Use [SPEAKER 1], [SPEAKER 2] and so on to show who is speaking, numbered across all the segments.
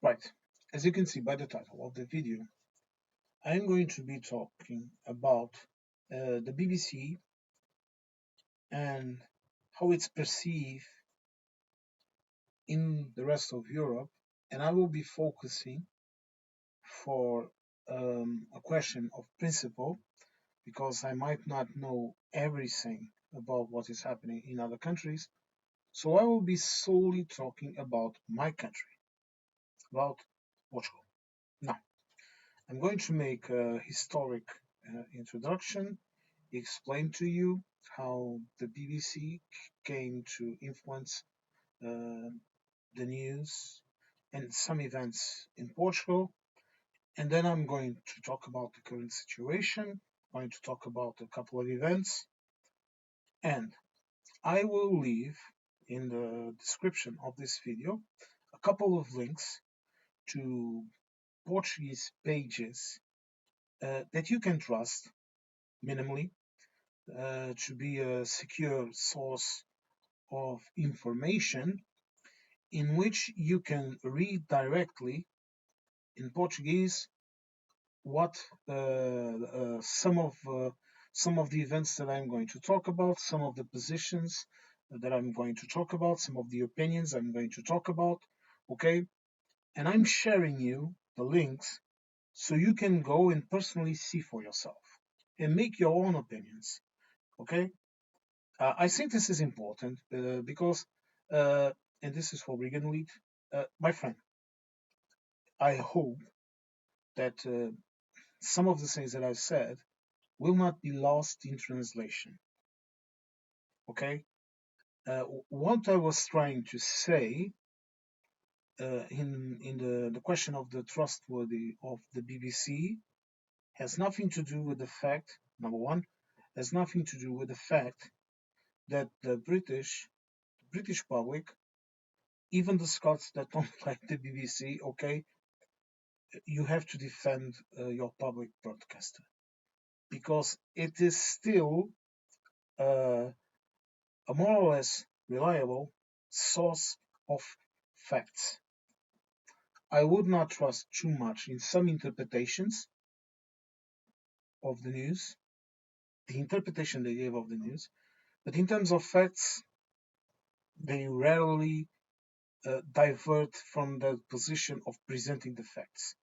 [SPEAKER 1] Right, as you can see by the title of the video, I'm going to be talking about the BBC and how it's perceived in the rest of Europe, and I will be focusing for a question of principle because I might not know everything about what is happening in other countries. So I will be solely talking about my country, about Portugal. Now, I'm going to make a historic introduction, explain to you how the BBC came to influence uh, the news and some events in Portugal. And then I'm going to talk about the current situation, going to talk about a couple of events, and I will leave in the description of this video a couple of links to Portuguese pages that you can trust minimally to be a secure source of information in which you can read directly in Portuguese what some of the events that I'm going to talk about, some of the positions that I'm going to talk about, some of the opinions I'm going to talk about. Okay, and I'm sharing you the links so you can go and personally see for yourself and make your own opinions. Okay, I think this is important because, uh, and this is for Regan Lead, my friend. I hope that some of the things that I've said will not be lost in translation. Okay, what I was trying to say in the question of the trustworthy of the BBC has nothing to do with the fact, number one, has nothing to do with the fact that the British public, even the Scots that don't like the BBC, okay, you have to defend your public broadcaster because it is still uh, a more or less reliable source of facts. I would not trust too much in some interpretations of the news, the interpretation they gave of the news, but in terms of facts, they rarely divert from the position of presenting the facts.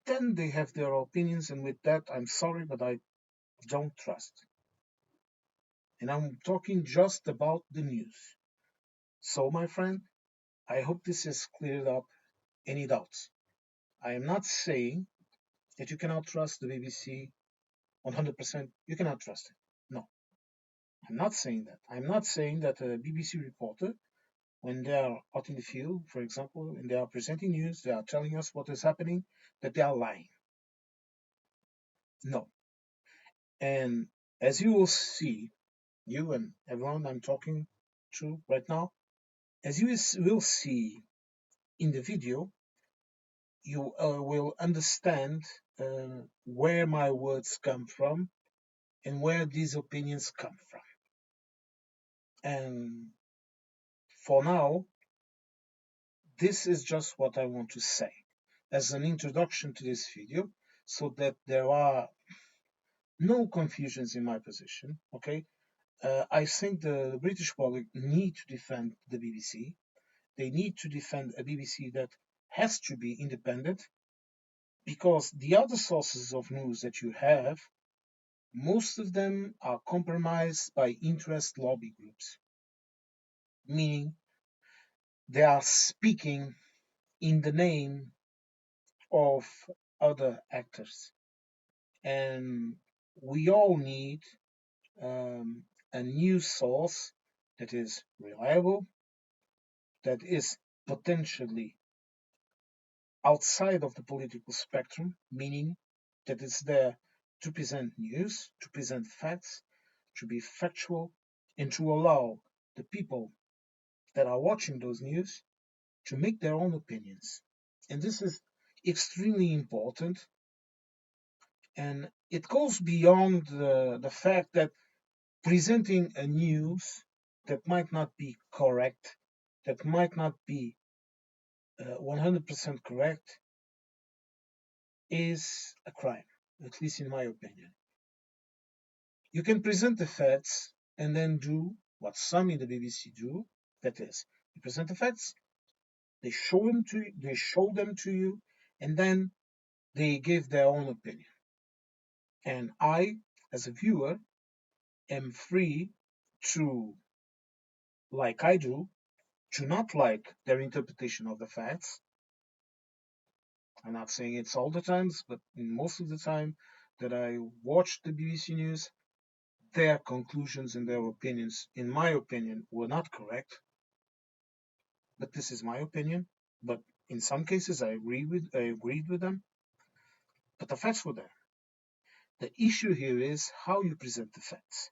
[SPEAKER 1] Then they have their opinions, and with that, I'm sorry, but I don't trust. And I'm talking just about the news. So, my friend, I hope this has cleared up any doubts. I am not saying that you cannot trust the BBC 100%. You cannot trust it. No, I'm not saying that. I'm not saying that a BBC reporter, when they are out in the field, for example, and they are presenting news, they are telling us what is happening, that they are lying. No. And as you will see, you and everyone I'm talking to right now, as you will see in the video, you will understand where my words come from and where these opinions come from. And for now, this is just what I want to say as an introduction to this video so that there are no confusions in my position. Okay, I think the British public need to defend the BBC. They need to defend a BBC that has to be independent because the other sources of news that you have, most of them are compromised by interest lobby groups, meaning they are speaking in the name of other actors. And we all need a news source that is reliable, that is potentially outside of the political spectrum, meaning that it's there to present news, to present facts, to be factual, and to allow the people that are watching those news to make their own opinions. And this is extremely important. And it goes beyond the fact that presenting a news that might not be correct, that might not be 100% correct is a crime, at least in my opinion. You can present the facts and then do what some in the BBC do. That is, you present the facts, they show them to you, and then they give their own opinion. And I, as a viewer, am free to, like I do, to not like their interpretation of the facts. I'm not saying it's all the times, but most of the time that I watch the BBC News, their conclusions and their opinions, in my opinion, were not correct. But this is my opinion. But in some cases, I agreed with them. But the facts were there. The issue here is how you present the facts.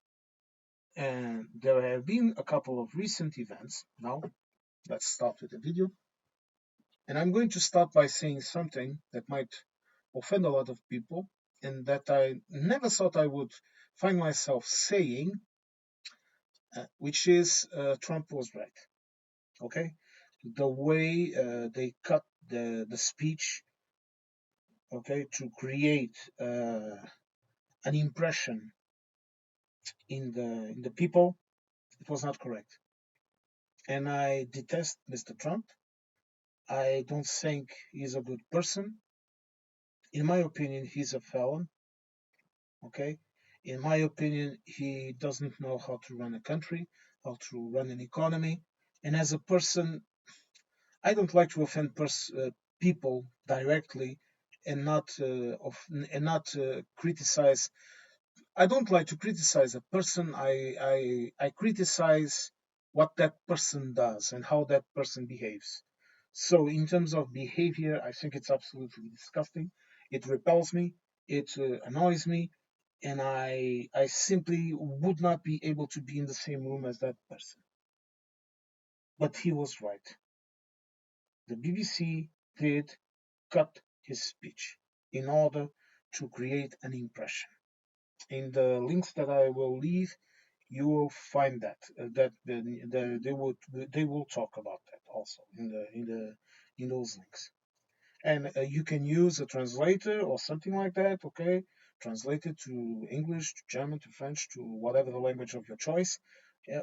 [SPEAKER 1] And there have been a couple of recent events. Now, let's start with the video. And I'm going to start by saying something that might offend a lot of people and that I never thought I would find myself saying, which is Trump was right. Okay? The way they cut the speech, okay, to create an impression in the people, it was not correct. And I detest Mr. Trump. I don't think he's a good person. In my opinion, he's a felon. Okay. In my opinion, he doesn't know how to run a country, how to run an economy. And as a person, I don't like to offend people directly and not criticize. I don't like to criticize a person. I criticize what that person does and how that person behaves. So in terms of behavior, I think it's absolutely disgusting. It repels me. It annoys me, and I simply would not be able to be in the same room as that person. But he was right. The BBC did cut his speech in order to create an impression. In the links that I will leave, you will find that they will talk about that also in those links. And you can use a translator or something like that, okay? Translate it to English, to German, to French, to whatever the language of your choice.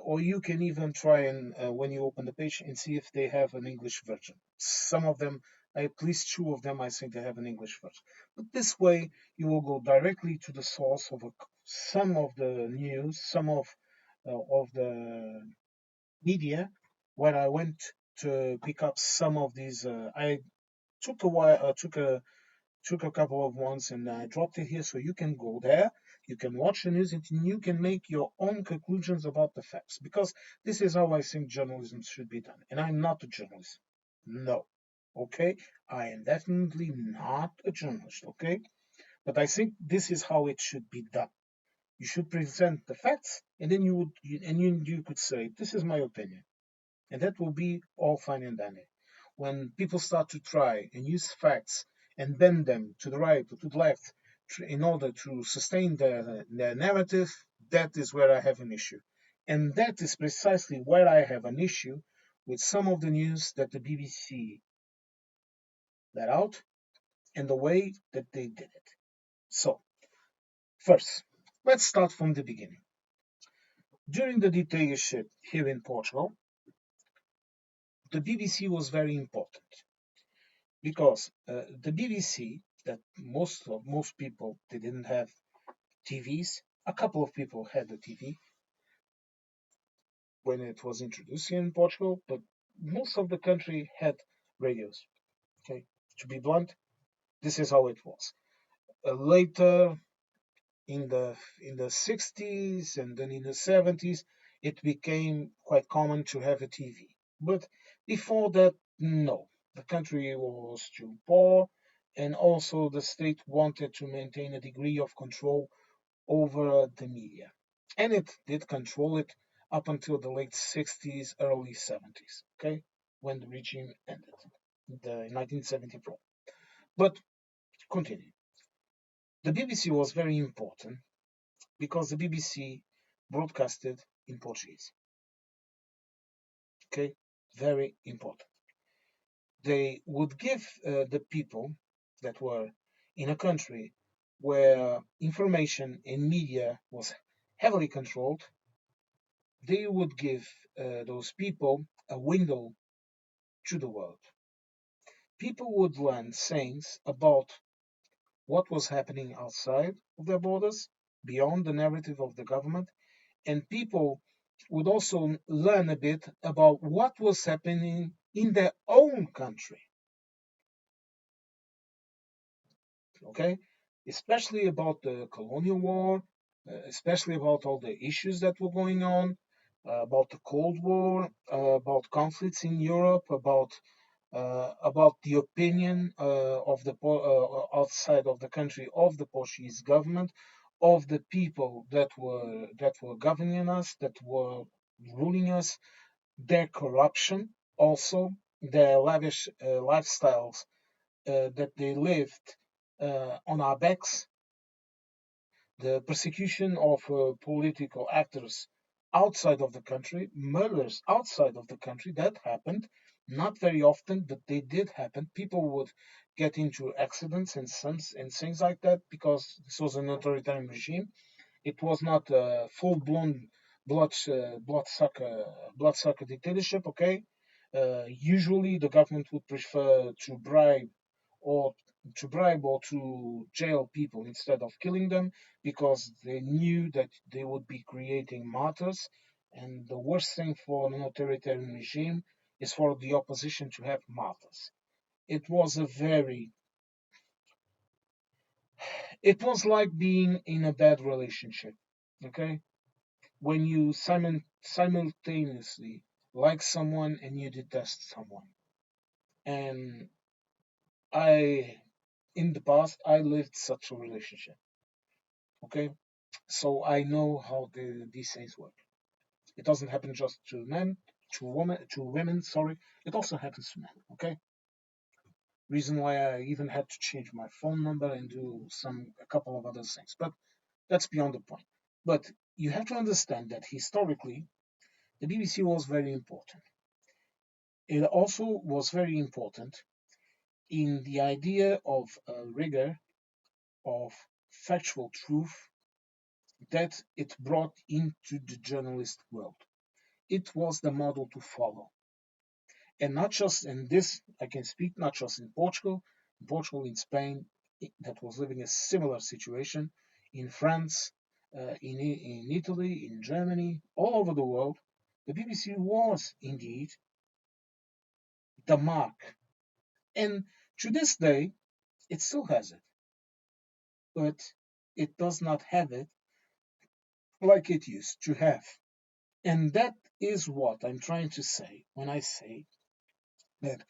[SPEAKER 1] Or you can even try and, when you open the page, and see if they have an English version. Some of them, at least two of them, I think they have an English version. But this way, you will go directly to the source of some of the news, some of the media, where I went to pick up some of these. I took a while, took a couple of ones, and I dropped it here so you can go there. You can watch the news and you can make your own conclusions about the facts because this is how I think journalism should be done. And I'm not a journalist. No. Okay? I am definitely not a journalist. Okay? But I think this is how it should be done. You should present the facts and then you could say, this is my opinion. And that will be all fine and dandy. When people start to try and use facts and bend them to the right or to the left in order to sustain their narrative, that is where I have an issue. And that is precisely where I have an issue with some of the news that the BBC let out and the way that they did it. So, first, let's start from the beginning. During the dictatorship here in Portugal, the BBC was very important because the BBC, that most people they didn't have TVs. A couple of people had a TV when it was introduced here in Portugal, but most of the country had radios. Okay, to be blunt, this is how it was. Later, in the 60s and then in the 70s, it became quite common to have a TV. But before that, no. The country was too poor, and also the state wanted to maintain a degree of control over the media. And it did control it up until the late 60s, early 70s, okay, when the regime ended, the 1974. But continue. The BBC was very important because the BBC broadcasted in Portuguese. Okay, very important. They would give the people that were in a country where information and media was heavily controlled, they would give those people a window to the world. People would learn things about what was happening outside of their borders, beyond the narrative of the government, and people would also learn a bit about what was happening in their own country. Okay, especially about the colonial war, especially about all the issues that were going on, about the Cold War, about conflicts in Europe, about the opinion of the outside of the country of the Portuguese government, of the people that were governing us, that were ruling us, their corruption, also their lavish lifestyles that they lived on our backs, the persecution of political actors outside of the country, murders outside of the country that happened, not very often, but they did happen. People would get into accidents and things like that because this was an authoritarian regime. It was not a full-blown bloodsucker dictatorship. Okay, usually the government would prefer or to bribe or to jail people instead of killing them because they knew that they would be creating martyrs. And the worst thing for an authoritarian regime is for the opposition to have martyrs. It was a very, it was like being in a bad relationship. Okay, when you simultaneously like someone and you detest someone. And I, in the past, I lived such a relationship. Okay, so I know how these things work. It doesn't happen just to men, to women. Sorry, it also happens to men. Okay, reason why I even had to change my phone number and do a couple of other things, but that's beyond the point. But you have to understand that historically, the BBC was very important. It also was very important in the idea of rigor, of factual truth that it brought into the journalist world. It was the model to follow. And not just in this, I can speak not just in Portugal, in Spain, that was living a similar situation, in France, in Italy, in Germany, all over the world. The BBC was indeed the mark. And to this day, it still has it, but it does not have it like it used to have. And that is what I'm trying to say when I say that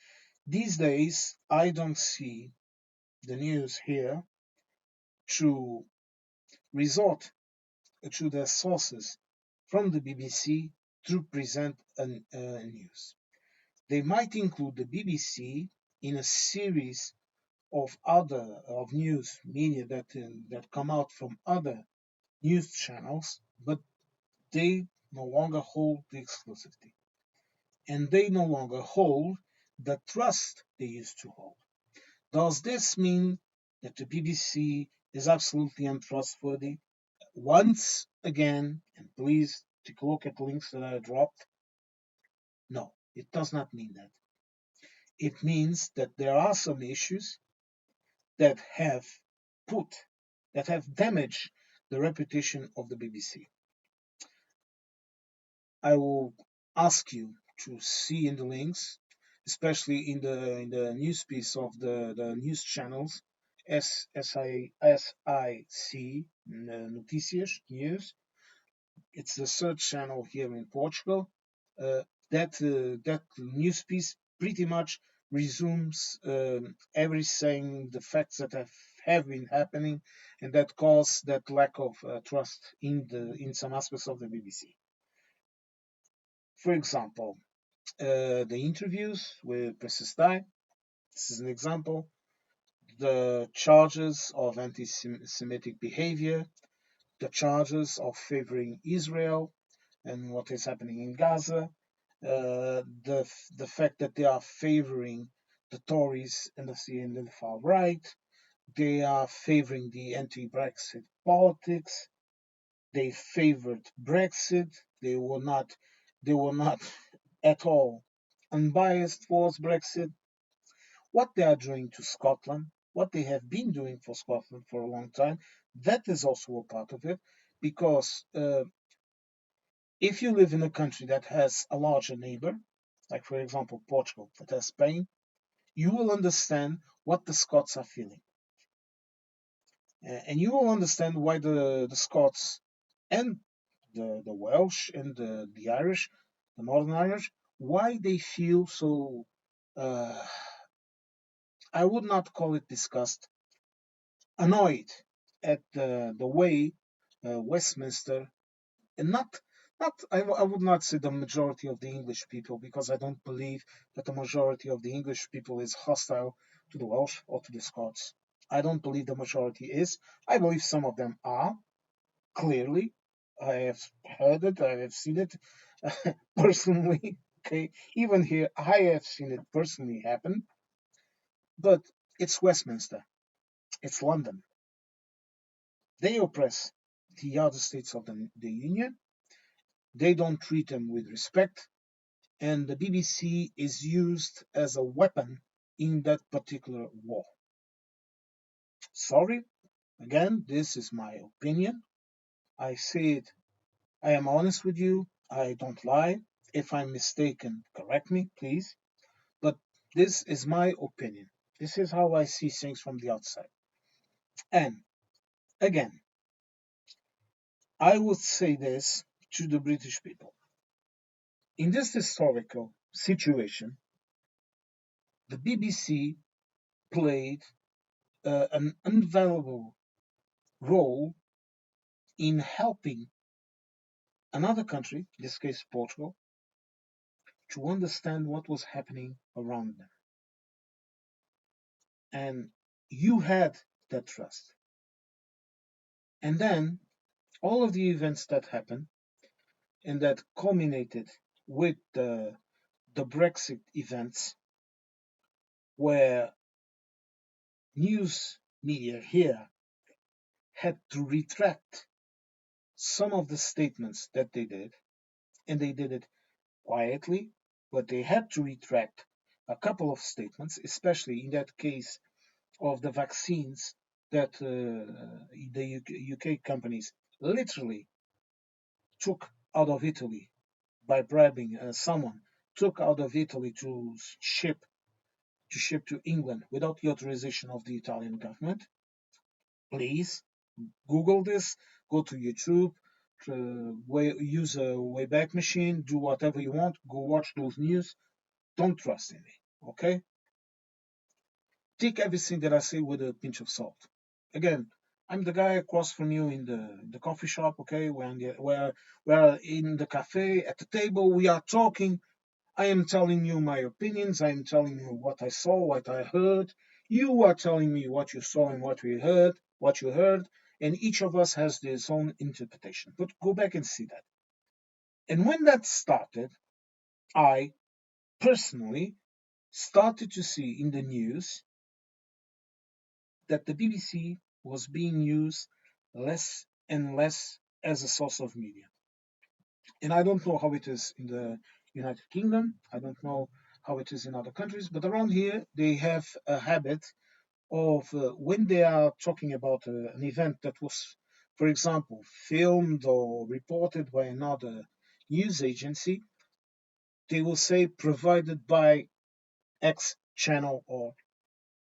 [SPEAKER 1] these days I don't see the news here to resort to their sources from the BBC to present news. They might include the BBC in a series of news media that come out from other news channels, but they no longer hold the exclusivity, and they no longer hold the trust they used to hold. Does this mean that the BBC is absolutely untrustworthy? Once again, and please take a look at the links that I dropped. No, it does not mean that. It means that there are some issues that have put, that have damaged the reputation of the BBC. I will ask you to see in the links, especially in the news piece of the news channels, SIC Notícias News. It's the third channel here in Portugal. That news piece pretty much resumes everything, the facts that have been happening, and that cause that lack of trust in some aspects of the BBC. For example, the interviews with Princess Di. This is an example. The charges of anti-Semitic behavior, the charges of favoring Israel and what is happening in Gaza, the fact that they are favoring the Tories and the far right. They are favoring the anti-Brexit politics. They favored Brexit. They were not at all unbiased towards Brexit. What they are doing to Scotland, what they have been doing for Scotland for a long time, that is also a part of it. Because if you live in a country that has a larger neighbor, like for example Portugal, that has Spain, you will understand what the Scots are feeling. And you will understand why the Scots and the Welsh and the Irish, the Northern Irish, why they feel so, uh, I would not call it disgust, annoyed at the way Westminster, and I would not say the majority of the English people, because I don't believe that the majority of the English people is hostile to the Welsh or to the Scots. I don't believe the majority is. I believe some of them are, clearly. I have heard it, I have seen it personally. Okay, even here, I have seen it personally happen. But it's Westminster, it's London. They oppress the other states of the Union. They don't treat them with respect, and the BBC is used as a weapon in that particular war. Sorry, again, this is my opinion. I say it, I am honest with you, I don't lie. If I'm mistaken, correct me, please. But this is my opinion. This is how I see things from the outside. And again, I would say this to the British people. In this historical situation, the BBC played an invaluable role in helping another country, in this case Portugal, to understand what was happening around them. And you had that trust. And then all of the events that happened and that culminated with the Brexit events, where news media here had to retract some of the statements that they did, and they did it quietly, but they had to retract a couple of statements, especially in that case of the vaccines that the UK companies literally took out of Italy by bribing someone, took out of Italy to ship to England without the authorization of the Italian government. Please Google this, go to YouTube, use a Wayback Machine, do whatever you want, go watch those news. Don't trust in me, okay? Take everything that I say with a pinch of salt. Again, I'm the guy across from you in the coffee shop, okay? We're in the cafe at the table, we are talking. I am telling you my opinions. I am telling you what I saw, what I heard. You are telling me what you saw and what you heard, and each of us has his own interpretation. But go back and see that. And when that started, I personally started to see in the news that the BBC was being used less and less as a source of media. And I don't know how it is in the United Kingdom. I don't know how it is in other countries, but around here they have a habit of when they are talking about an event that was, for example, filmed or reported by another news agency, they will say provided by X channel or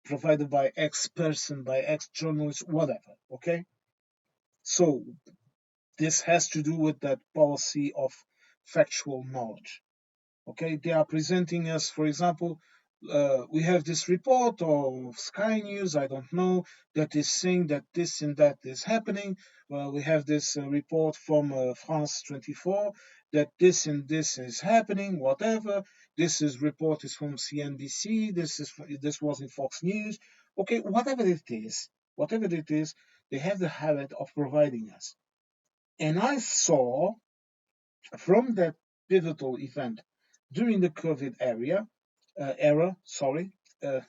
[SPEAKER 1] provided by X person, by X journalist, whatever. Okay, so this has to do with that policy of factual knowledge. Okay, they are presenting us, for example, we have this report of Sky News, I don't know, that is saying that this and that is happening. We have this report from France 24 that this and this is happening, whatever. Report is from CNBC. This was in Fox News. Okay, whatever it is, they have the habit of providing us. And I saw from that pivotal event during the COVID era, sorry, uh,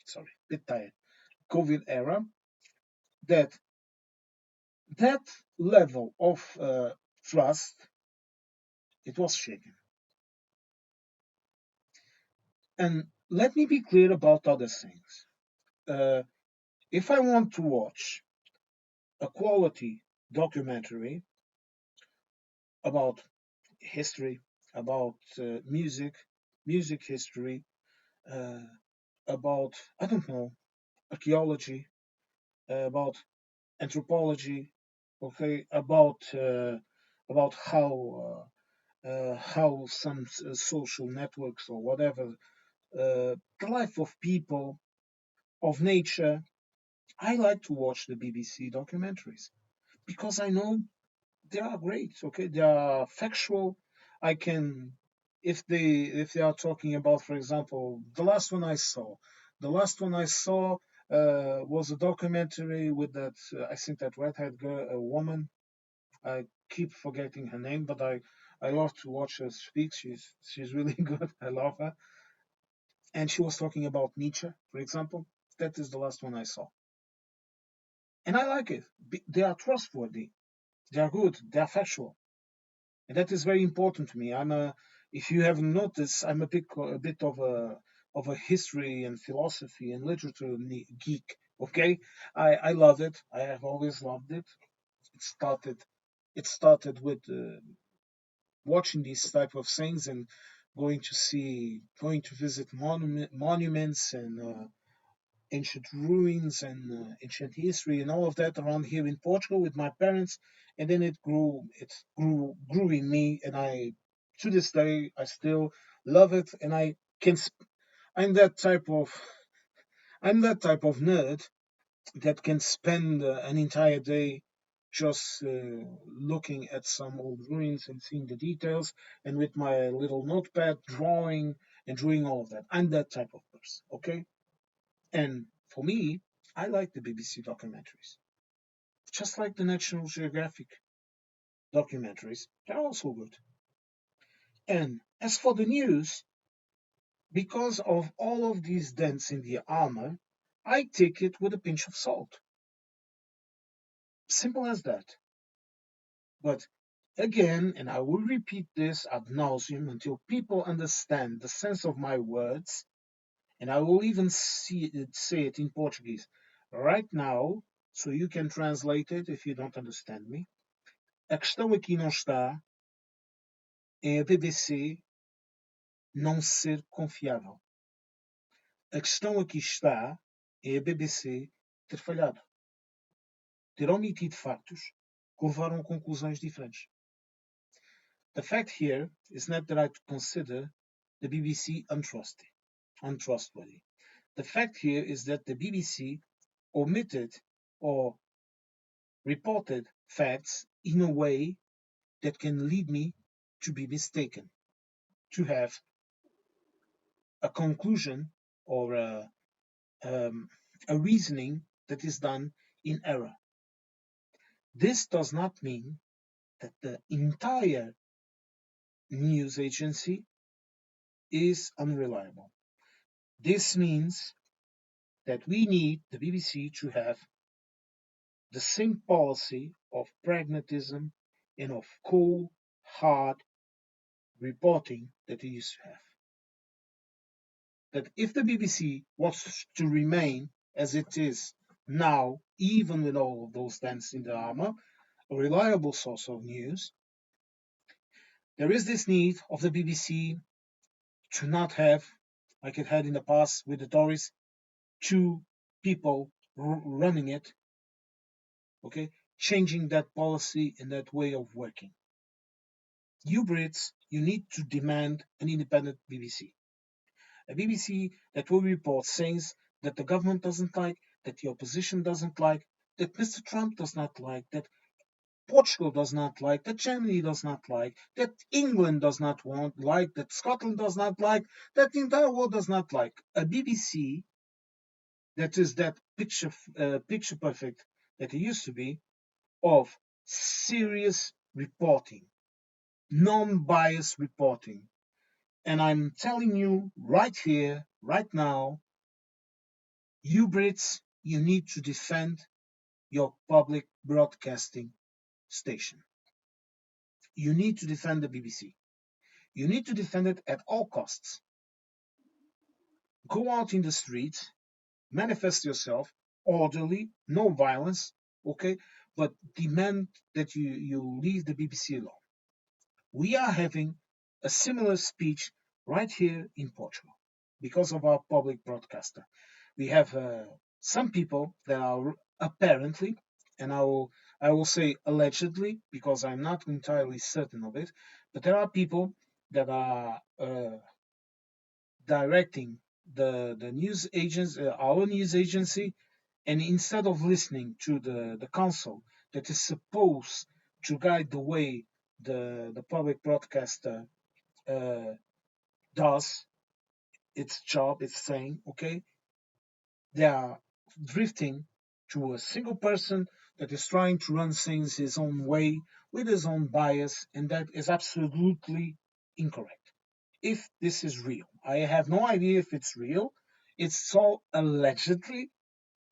[SPEAKER 1] sorry, bit tired, COVID era, that that level of trust, it was shaken. And let me be clear about other things. Uh, if I want to watch a quality documentary about history, about music history, uh, about, I don't know, archaeology, about anthropology, okay, about how some social networks or whatever, the life of people, of nature. I like to watch the BBC documentaries because I know they are great. Okay, they are factual. I can, if they are talking about, for example, the last one I saw was a documentary with that I think that redhead girl, a woman. I keep forgetting her name, but I love to watch her speak. She's really good. I love her. And she was talking about Nietzsche, for example. That is the last one I saw, and I like it. They are trustworthy. They are good. They are factual. And that is very important to me. If you haven't noticed, I'm a bit of a history and philosophy and literature geek. Okay, I love it. I have always loved it. It started, it started with watching these type of things and going to visit monuments and ancient ruins and ancient history and all of that around here in Portugal with my parents. And then grew in me, and to this day, I still love it. And can, I'm that type of, I'm that type of nerd that can spend an entire day just looking at some old ruins and seeing the details, and with my little notepad drawing and doing all of that. I'm that type of person. Okay. And for me, I like the BBC documentaries, just like the National Geographic documentaries. They're also good. And as for the news, because of all of these dents in the armor, I take it with a pinch of salt. Simple as that. But again, and I will repeat this ad nauseum until people understand the sense of my words, and I will even say it in Portuguese right now, so you can translate it if you don't understand me. A questão aqui não está em a BBC não ser confiável. A questão aqui está em a BBC ter falhado, ter omitido factos que levaram a conclusões diferentes. The fact here is not that I consider the BBC untrustworthy. The fact here is that the BBC omitted or reported facts in a way that can lead me to be mistaken, to have a conclusion or a reasoning that is done in error. This does not mean that the entire news agency is unreliable. This means that we need the BBC to have the same policy of pragmatism and of cold, hard reporting that it used to have. That if the BBC wants to remain as it is now, even with all of those dents in the armor, a reliable source of news, there is this need of the BBC to not have, like it had in the past with the Tories, two people running it, okay, changing that policy and that way of working. You Brits, you need to demand an independent BBC. A BBC that will report things that the government doesn't like, that the opposition doesn't like, that Mr. Trump does not like, that Portugal does not like, that Germany does not like, that England does not like, that Scotland does not like, that the entire world does not like. A BBC that is that picture perfect that it used to be of serious reporting, non-biased reporting. And I'm telling you right here, right now, You Brits, you need to defend your public broadcasting station. You need to defend the BBC. You need to defend it at all costs. Go out in the streets, manifest yourself orderly, no violence, okay? But demand that you leave the BBC alone. We are having a similar speech right here in Portugal because of our public broadcaster. We have some people that are apparently, and I will say allegedly because I'm not entirely certain of it, but there are people that are directing the news agents, our news agency, and instead of listening to the council that is supposed to guide the way the public broadcaster uh, does its job, its thing, okay, they are drifting to a single person that is trying to run things his own way with his own bias, and that is absolutely incorrect. If this is real, I have no idea if it's real. It's all allegedly,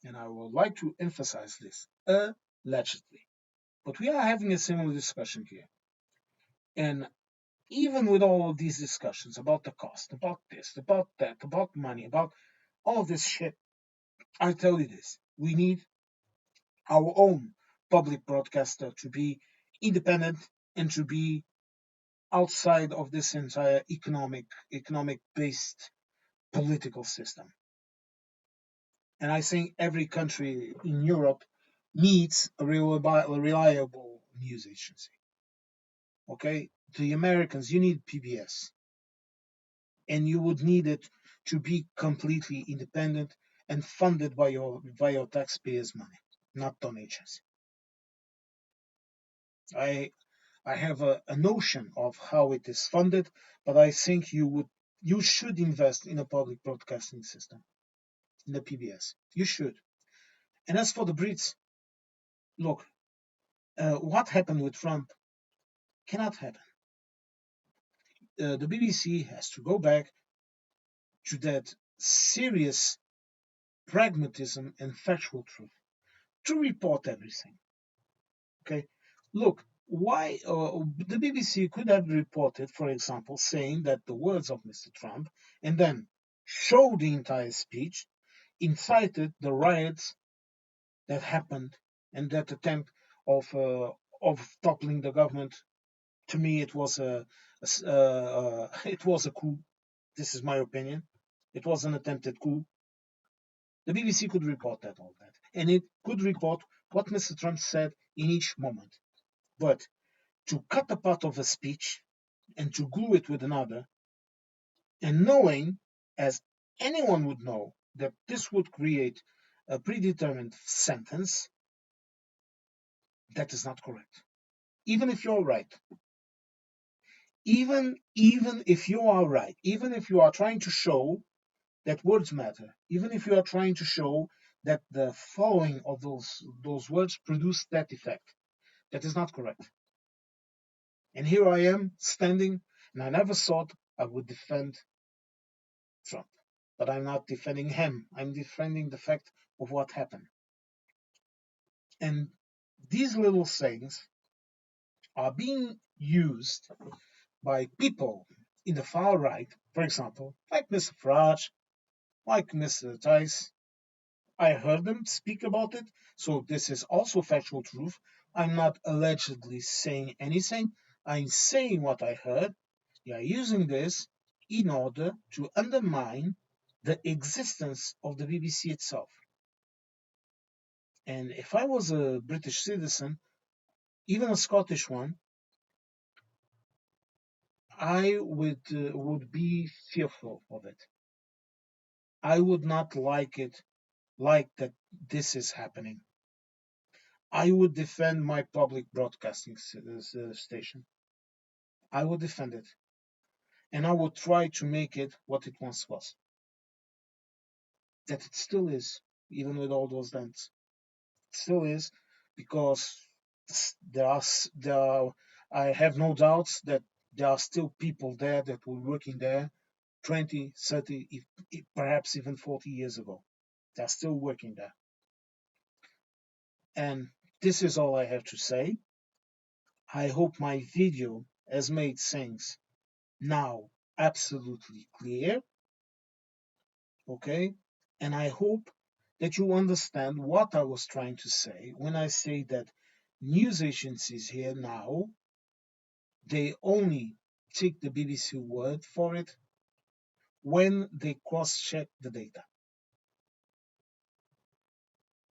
[SPEAKER 1] and I would like to emphasize this allegedly. But we are having a similar discussion here. And even with all of these discussions about the cost, about this, about that, about money, about all this shit, I tell you this: we need our own public broadcaster to be independent and to be outside of this entire economic based political system. And I think every country in Europe needs a reliable news agency. Okay, the Americans, you need PBS, and you would need it to be completely independent and funded by your taxpayers' money, not donations. I I have a notion of how it is funded, but I think you should invest in a public broadcasting system, in the PBS. You should. And as for the Brits, look, what happened with Trump cannot happen. The BBC has to go back to that serious pragmatism and factual truth to report everything. Okay, look, why the BBC could have reported, for example, saying that the words of Mr. Trump, and then show the entire speech, incited the riots that happened and that attempt of toppling the government. To me, it was it was a coup. This is my opinion. It was an attempted coup. The BBC could report all that, and it could report what Mr. Trump said in each moment. But to cut a part of a speech and to glue it with another, and knowing, as anyone would know, that this would create a predetermined sentence, that is not correct. Even if you're right, even if you are right, even if you are trying to show that words matter, even if you are trying to show that the following of those words produce that effect, that is not correct. And here I am standing, and I never thought I would defend Trump. But I'm not defending him. I'm defending the fact of what happened. And these little things are being used by people in the far right, for example, like Mr. Farage, like Mr. Tice. I heard them speak about it, so this is also factual truth. I'm not allegedly saying anything. I'm saying what I heard. They are using this in order to undermine the existence of the BBC itself. And if I was a British citizen, even a Scottish one, I would be fearful of it. I would not like it like that this is happening. I would defend my public broadcasting station. I would defend it. And I would try to make it what it once was. That it still is, even with all those dents. It still is, because there are, I have no doubts that there are still people there that were working there 20, 30, perhaps even 40 years ago. They're still working there. And this is all I have to say. I hope my video has made things now absolutely clear. Okay? And I hope that you understand what I was trying to say when I say that news agencies here now, they only take the BBC word for it when they cross-check the data.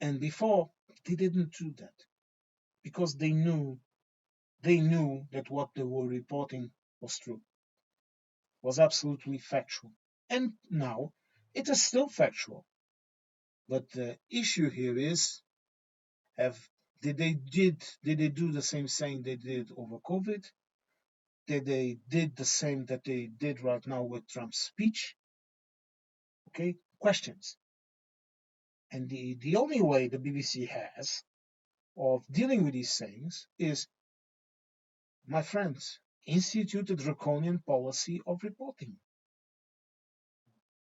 [SPEAKER 1] And before, they didn't do that because they knew that what they were reporting was true, was absolutely factual. And now it is still factual. But the issue here is, have did they do the same thing they did over COVID? Did they did the same that they did right now with Trump's speech? Okay, questions. And the only way the BBC has of dealing with these things is, my friends, institute a draconian policy of reporting.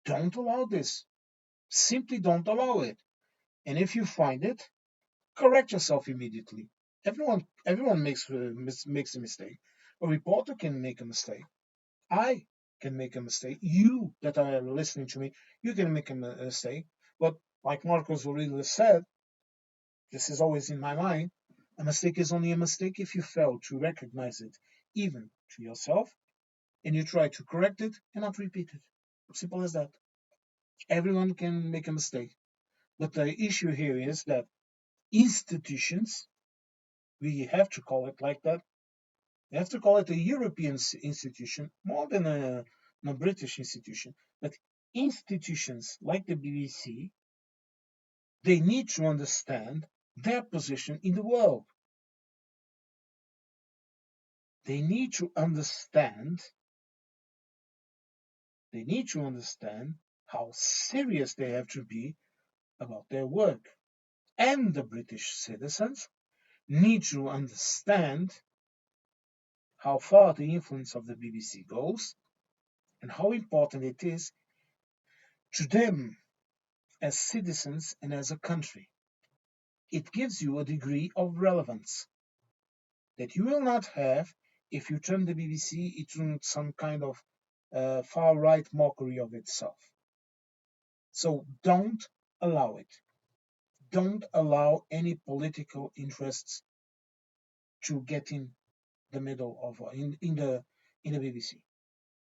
[SPEAKER 1] Don't allow this. Simply don't allow it. And if you find it, correct yourself immediately. Everyone makes a mistake. A reporter can make a mistake. I can make a mistake. You that are listening to me, you can make a mistake. But like Marcos Aurelius said, this is always in my mind. A mistake is only a mistake if you fail to recognize it, even to yourself, and you try to correct it and not repeat it. Simple as that. Everyone can make a mistake. But the issue here is that institutions, we have to call it like that, we have to call it a European institution more than a British institution. But institutions like the BBC, they need to understand their position in the world. They need to understand, they need to understand how serious they have to be about their work. And the British citizens need to understand how far the influence of the BBC goes and how important it is to them as citizens and as a country. It gives you a degree of relevance that you will not have if you turn the BBC into some kind of far right mockery of itself. So don't allow it. Don't allow any political interests to get in the middle of in the BBC.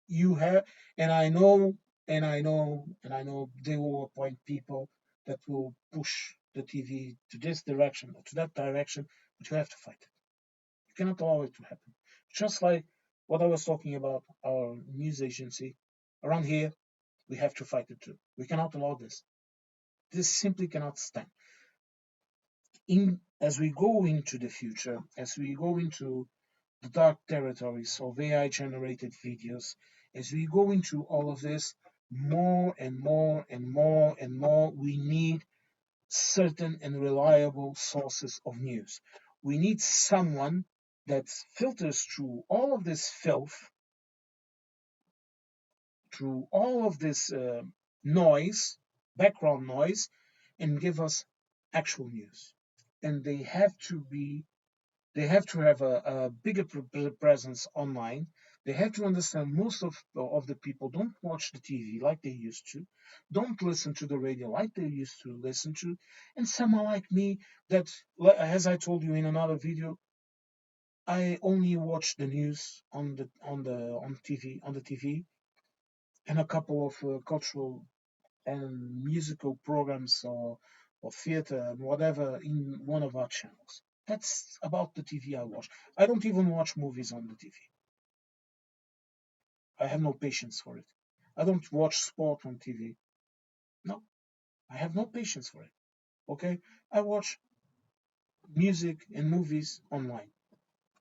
[SPEAKER 1] You have, and I know, and I know they will appoint people that will push the TV to this direction or to that direction, but you have to fight it. You cannot allow it to happen. Just like what I was talking about, our news agency around here, we have to fight it too. We cannot allow this. This simply cannot stand. As we go into the future, as we go into the dark territories of AI generated videos, as we go into all of this, more and more and more and more, we need certain and reliable sources of news. We need someone that filters through all of this filth, through all of this noise, background noise, and give us actual news. And they have to have a bigger presence online. They have to understand most of the people don't watch the TV like they used to, don't listen to the radio like they used to listen to, and someone like me that, as I told you in another video, I only watch the news on the TV, and a couple of cultural and musical programs or theater and whatever in one of our channels. That's about the TV I watch. I don't even watch movies on the TV. I have no patience for it. I don't watch sport on TV. No, I have no patience for it. Okay? I watch music and movies online.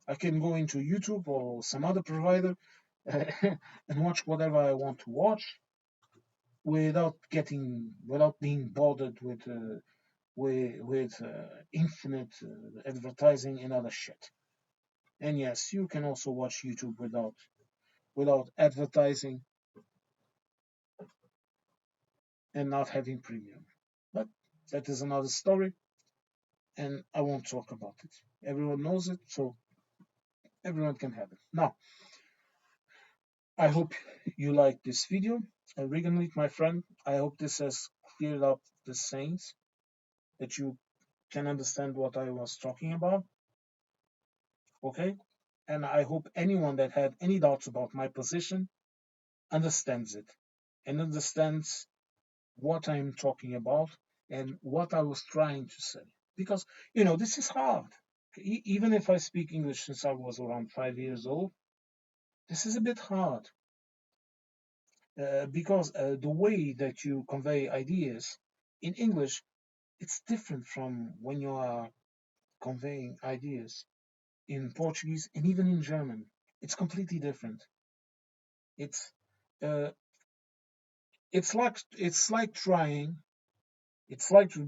[SPEAKER 1] I can go into YouTube or some other provider and watch whatever I want to watch without being bothered with infinite advertising and other shit. And yes, you can also watch YouTube without advertising and not having premium. That is another story, and I won't talk about it. Everyone knows it, so everyone can have it. Now, I hope you like this video. Regan, my friend, I hope this has cleared up the things that you can understand what I was talking about. Okay? And I hope anyone that had any doubts about my position understands it and understands what I'm talking about and what I was trying to say. Because, this is hard. Even if I speak English since I was around 5 years old, this is a bit hard because the way that you convey ideas in English, it's different from when you are conveying ideas in Portuguese and even in German. It's completely different. It's uh, it's like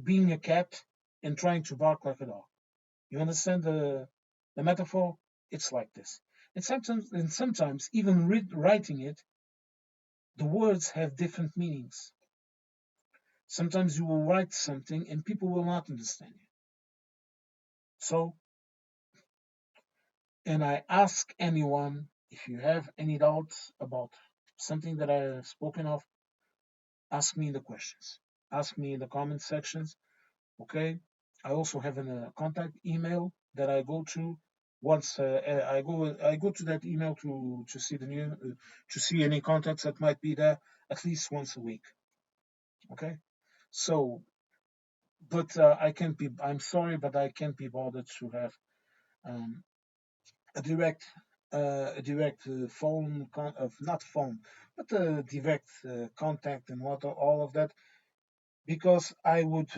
[SPEAKER 1] being a cat and trying to bark like a dog. You understand the metaphor? It's like this. And sometimes even writing it, the words have different meanings. Sometimes you will write something and people will not understand you. So, and I ask anyone, if you have any doubts about something that I have spoken of, ask me in the questions. Ask me in the comment sections. Okay. I also have a contact email that I go to. Once I go to that email to see the new to see any contacts that might be there at least once a week. Okay. So, but I can't be. I'm sorry, but I can't be bothered to have um, a direct phone not phone, but a direct contact and what all of that, because I would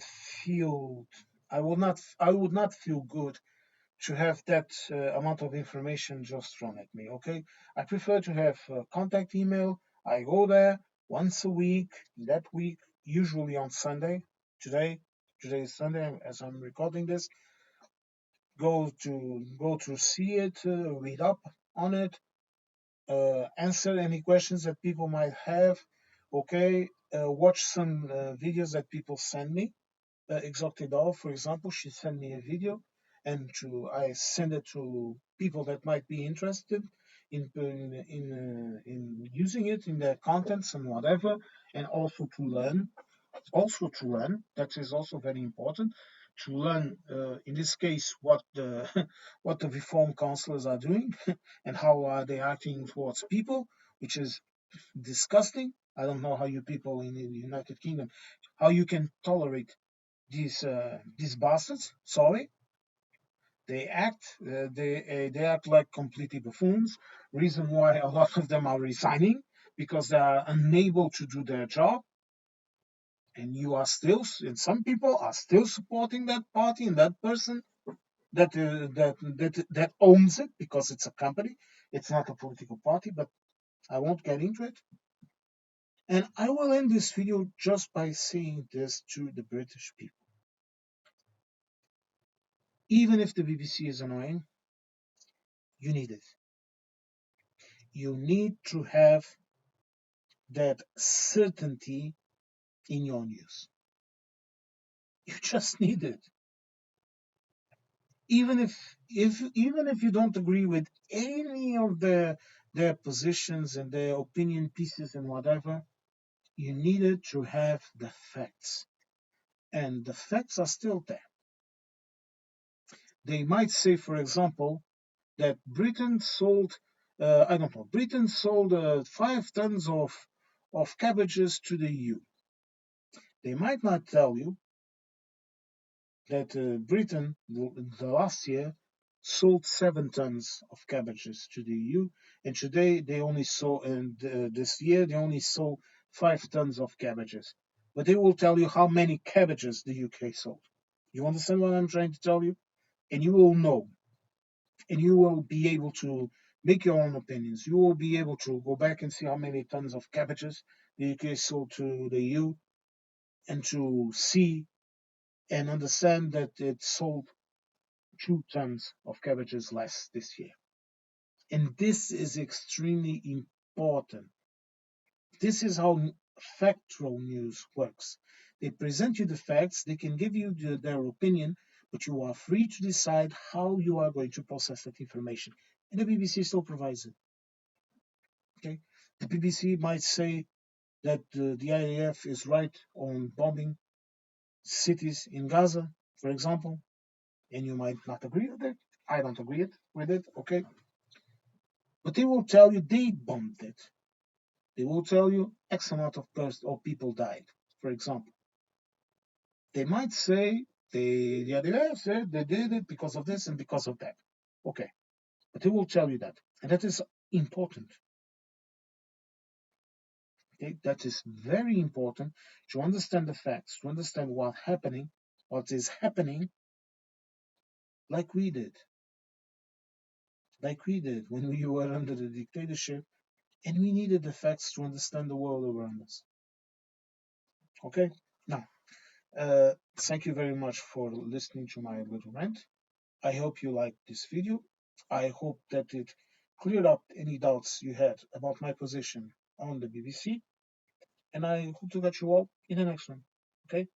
[SPEAKER 1] feel I would not feel good to have that amount of information just thrown at me. Okay, I prefer to have contact email. I go there once a week. That week, usually on Sunday. Today, today is Sunday as I'm recording this. Go to see it, read up on it, answer any questions that people might have. Okay, watch some videos that people send me. Exotic doll, for example, she sent me a video, and I send it to people that might be interested in using it in their contents and whatever, and also to learn. That is also very important to learn. In this case, what the what the reform counselors are doing and how are they acting towards people, which is disgusting. I don't know how you people in the United Kingdom, how you can tolerate these bastards. Sorry, they act like completely buffoons. Reason why a lot of them are resigning, because they are unable to do their job, and and some people are still supporting that party and that person that owns it, because it's a company. It's not a political party, but I won't get into it. And I will end this video just by saying this to the British people. Even if the BBC is annoying, you need it. You need to have that certainty in your news. You just need it. Even if you don't agree with any of their positions and their opinion pieces and whatever, you needed to have the facts. And the facts are still there. They might say, for example, that Britain sold, I don't know, Britain sold 5 tons of cabbages to the EU. They might not tell you that Britain, the last year, sold 7 tons of cabbages to the EU, and today they only sold, and this year they only sold 5 tons of cabbages. But they will tell you how many cabbages the UK sold. You understand what I'm trying to tell you? And you will know, and you will be able to make your own opinions. You will be able to go back and see how many tons of cabbages the UK sold to the EU, and to see and understand that it sold 2 tons of cabbages less this year. And this is extremely important. This is how factual news works. They present you the facts, they can give you their opinion, but you are free to decide how you are going to process that information. And the BBC still provides it. Okay, the BBC might say that the IAF is right on bombing cities in Gaza, for example, and you might not agree with it. I don't agree with it, okay? But they will tell you they bombed it. They will tell you X amount of people died, for example. They might say the IAF said they did it because of this and because of that. Okay, but they will tell you that, and that is important. Okay, that is very important to understand the facts, to understand what is happening, like we did, when we were under the dictatorship, and we needed the facts to understand the world around us. Okay, now, thank you very much for listening to my little rant. I hope you liked this video. I hope that it cleared up any doubts you had about my position on the BBC, and I hope to catch you all in the next one. Okay,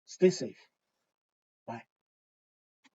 [SPEAKER 1] stay safe.